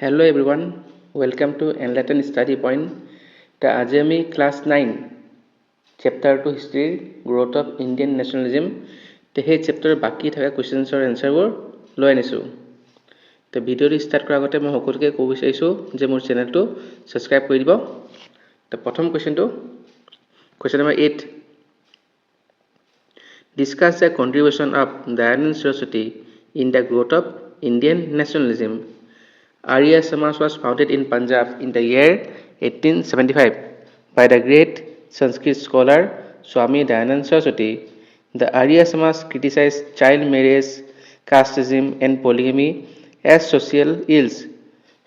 Hello everyone, welcome to Enlighten Study Point. The আজি আমি class 9 chapter 2 হিষ্ট্ৰীৰ growth of Indian nationalism সেই চেপ্টাৰৰ বাকী থকা কুৱেশ্যনছৰ এনচাৰবোৰ লৈ আনিছোঁ। তো ভিডিঅ'টো ষ্টাৰ্ট কৰাৰ আগতে মই সকলোকে ক'ব বিচাৰিছোঁ যে মোৰ চেনেলটো ছাবস্ক্ৰাইব কৰি দিব। তো প্ৰথম কুৱেশ্যনটো question number 8 discuss the contribution of Dayananda Saraswati in the growth of Indian nationalism. Arya Samaj was founded in Punjab in the year 1875 by the great Sanskrit scholar Swami Dayanand Saraswati. The Arya Samaj criticized child marriage, casteism, and polygamy as social ills.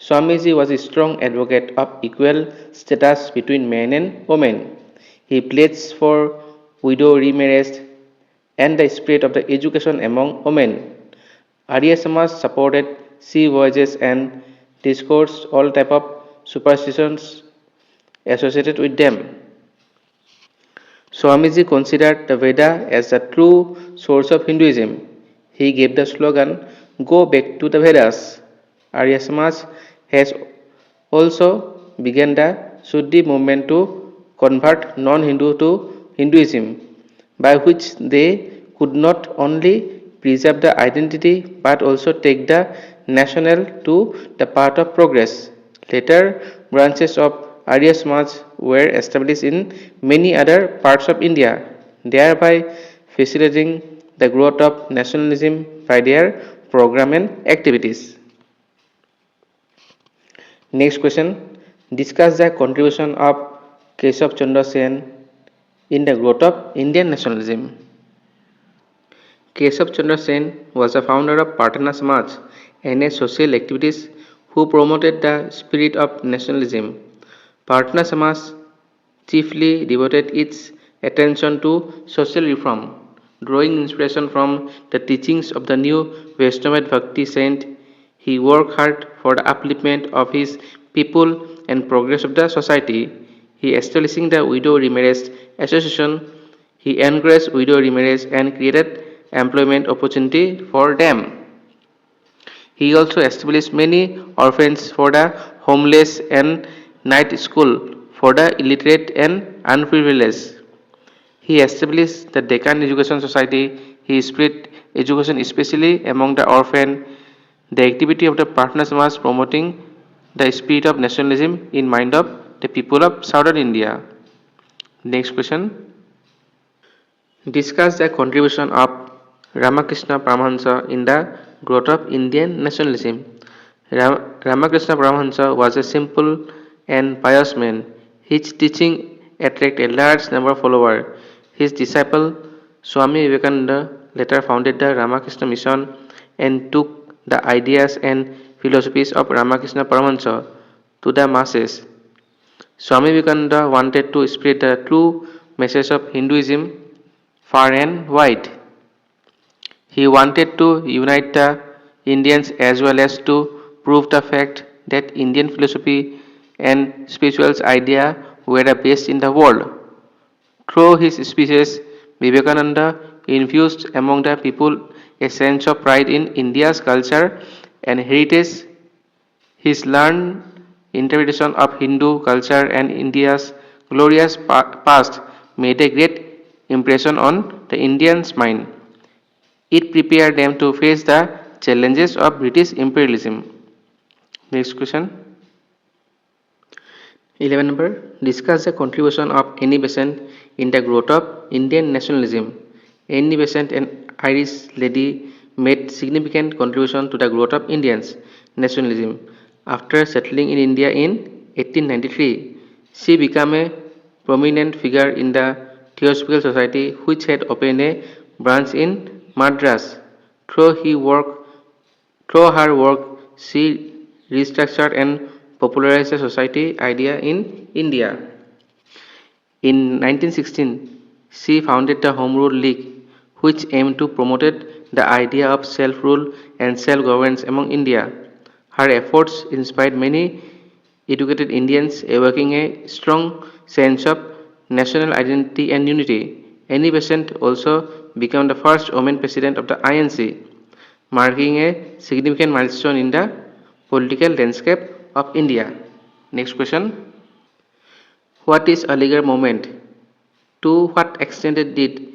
Swamiji was a strong advocate of equal status between men and women. He pledged for widow remarriage and the spread of the education among women. Arya Samaj supported sea voyages and discoursed all type of superstitions associated with them. Swamiji considered the Veda as the true source of Hinduism. He gave the slogan, "Go back to the Vedas." Arya Samaj has also begun the Shuddhi movement to convert non-Hindu to Hinduism, by which they could not only preserve the identity but also take the national to the path of progress. Later branches of Arya Samaj were established in many other parts of India, thereby facilitating the growth of nationalism by their program and activities. Next question, discuss the contribution of Keshav Chandra Sen in the growth of Indian nationalism. Keshav Chandra Sen was the founder of Patana Samaj and a social activist who promoted the spirit of nationalism. Patana Samaj chiefly devoted its attention to social reform, drawing inspiration from the teachings of the new Vaishnava Bhakti saint. He worked hard for the upliftment of his people and progress of the society. He establishing the Widow Remarriage Association. He encouraged widow remarriage and created employment opportunity for them. He also established many orphans for the homeless and night school for the illiterate and unprivileged. He established the Deccan Education Society. He spread education especially among the orphan. The activity of the Patna Samaj promoting the spirit of nationalism in mind of the people of southern India. Next question. Discuss the contribution of Ramakrishna Paramahansa in the growth of Indian nationalism. Ramakrishna Paramahansa was a simple and pious man. His teaching attracted a large number of followers. His disciple Swami Vivekananda later founded the Ramakrishna Mission and took the ideas and philosophies of Ramakrishna Paramahansa to the masses. Swami Vivekananda wanted to spread the true message of Hinduism far and wide. He wanted to unite the Indians as well as to prove the fact that Indian philosophy and spiritual ideas were the best in the world. Through his speeches, Vivekananda infused among the people a sense of pride in India's culture and heritage. His learned interpretation of Hindu culture and India's glorious past made a great impression on the Indians' mind. It prepared them to face the challenges of British imperialism. Next question. 11 number. Discuss the contribution of Annie Besant in the growth of Indian nationalism. Annie Besant, an Irish lady, made significant contribution to the growth of Indians nationalism. After settling in India in 1893, she became a prominent figure in the Theosophical Society, which had opened a branch in Madras. Through her work, she restructured and popularized the society idea in India. In 1916, she founded the Home Rule League, which aimed to promote the idea of self-rule and self-governance among India. Her efforts inspired many educated Indians, evoking a strong sense of national identity and unity. Annie Besant also became the first woman president of the INC, marking a significant milestone in the political landscape of India. Next question. What is Aligarh movement? To what extent did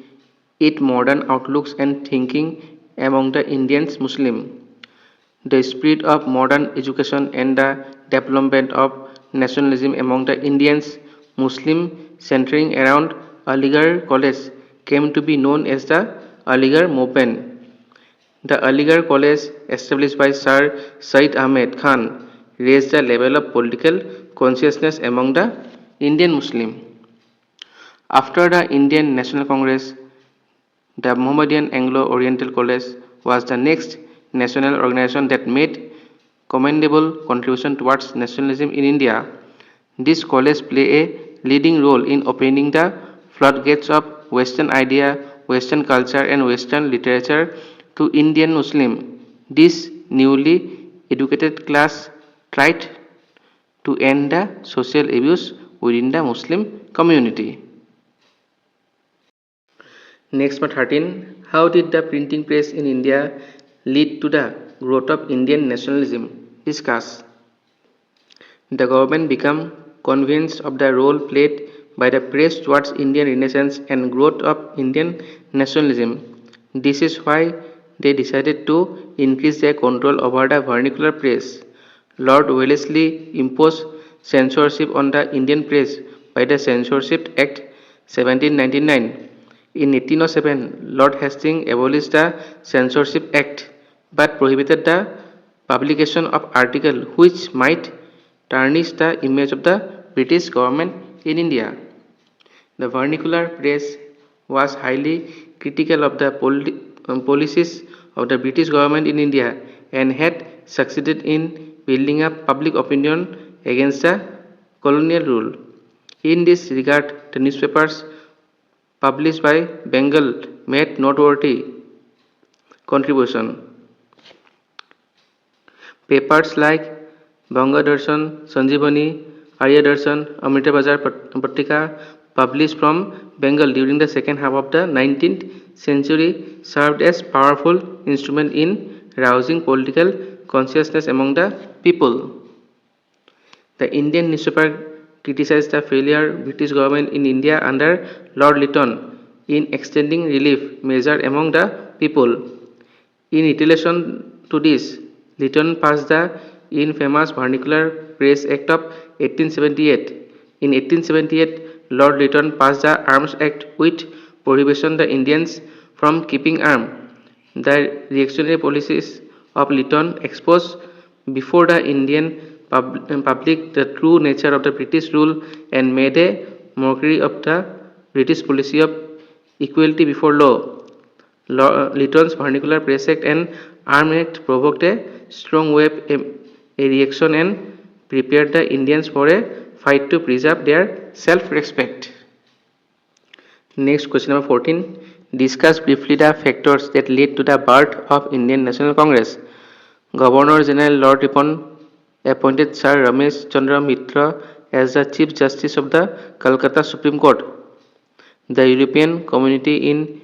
it modern outlooks and thinking among the Indians Muslim? The spread of modern education and the development of nationalism among the Indians Muslim centering around Aligarh College came to be known as the Aligarh movement. The Aligarh College, established by Sir Said Ahmed Khan, raised the level of political consciousness among the Indian Muslim. After the Indian National Congress, the Mohammedan Anglo-Oriental College was the next national organization that made commendable contribution towards nationalism in India. This college played a leading role in opening the floodgates of Western idea, Western culture and Western literature to Indian Muslim. This newly educated class tried to end the social abuse within the Muslim community. Next number 13. How did the printing press in India lead to the growth of Indian nationalism? Discuss. The government became convinced of the role played by the press towards Indian renaissance and growth of Indian nationalism. This is why they decided to increase their control over the vernacular press. Lord Wellesley imposed censorship on the Indian press by the Censorship Act 1799. In 1807, Lord Hastings abolished the Censorship Act but prohibited the publication of articles which might tarnish the image of the British government in India. The vernacular press was highly critical of the policies of the British government in India and had succeeded in building up public opinion against the colonial rule. In this regard, the newspapers published by Bengal made noteworthy contribution. Papers like Bangadarshan, Sanjivani, Aryadarshan, Amritabazar Patrika, published from Bengal during the second half of the 19th century, served as powerful instrument in rousing political consciousness among the people. The Indian newspaper criticized the failure British government in India under Lord Lytton in extending relief measures among the people. In retaliation to this, Lytton passed the infamous Vernacular Press Act of 1878. In 1878, Lord Lytton passed the Arms Act which prohibited the Indians from keeping arms. The reactionary policies of Lytton exposed before the Indian public the true nature of the British rule and made a mockery of the British policy of equality before law. Lytton's Vernacular Press Act and Arms Act provoked a strong wave a reaction and prepared the Indians for a fight to preserve their self-respect. Next question number 14. Discuss briefly the factors that led to the birth of Indian National Congress. Governor General Lord Ripon appointed Sir Ramesh Chandra Mitra as the Chief Justice of the Calcutta Supreme Court. The European community in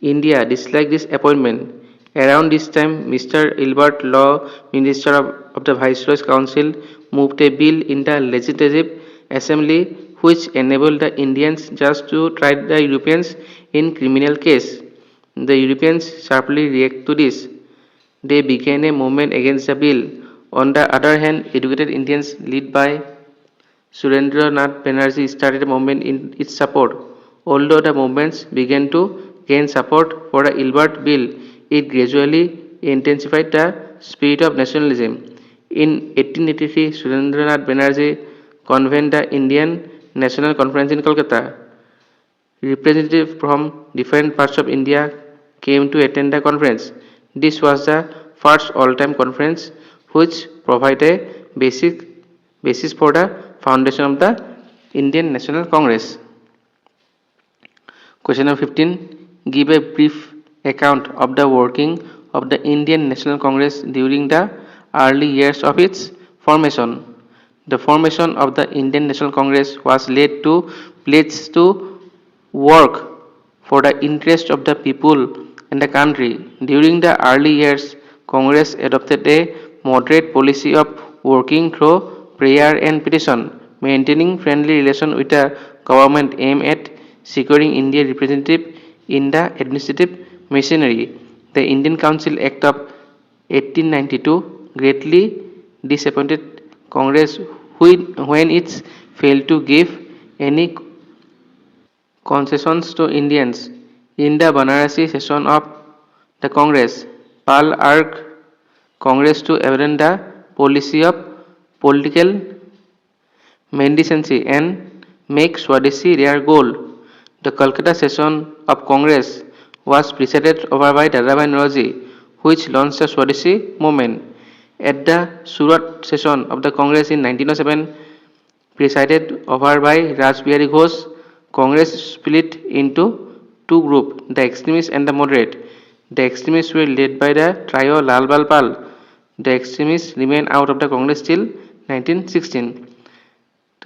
India disliked this appointment. Around this time, Mr. Ilbert Law, Minister of the Viceroy's Council, moved a bill in the Legislative Assembly which enabled the Indians just to try the Europeans in criminal case. The Europeans sharply reacted to this. They began a movement against the bill. On the other hand, educated Indians led by Surendranath Banerjee started a movement in its support. Although the movements began to gain support for the Ilbert Bill, it gradually intensified the spirit of nationalism. In 1883, Surendranath Banerjee convened the Indian National Conference in Kolkata. Representatives from different parts of India came to attend the conference. This was the first all-time conference which provided a basis for the foundation of the Indian National Congress. Question number 15. Give a brief account of the working of the Indian National Congress during the early years of its formation. The formation of the Indian National Congress was led to pledge to work for the interest of the people and the country. During the early years, Congress adopted a moderate policy of working through prayer and petition, maintaining friendly relation with the government aimed at securing Indian representative in the administrative machinery. The Indian Council Act of 1892 greatly disappointed Congress when it failed to give any concessions to Indians. In the Banarasi session of the Congress, Pal urged Congress to abandon the policy of political mendicancy and make Swadeshi their goal. The Calcutta session of Congress was presided over by Dadabhai Naoroji, which launched the Swadeshi movement. At the Surat session of the Congress in 1907, presided over by Raj Bihari Ghosh, Congress split into two groups, the extremists and the moderate. The extremists were led by the trio Lal Bal Pal. The extremists remained out of the Congress till 1916.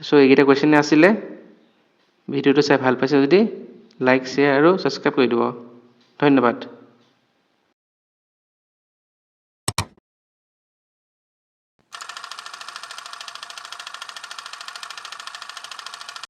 চ' এইকেইটা কুৱেশ্যনে আছিলে ভিডিঅ'টো চাই ভাল পাইছে যদি like share আৰু subscribe কৰি দিব ধন্যবাদ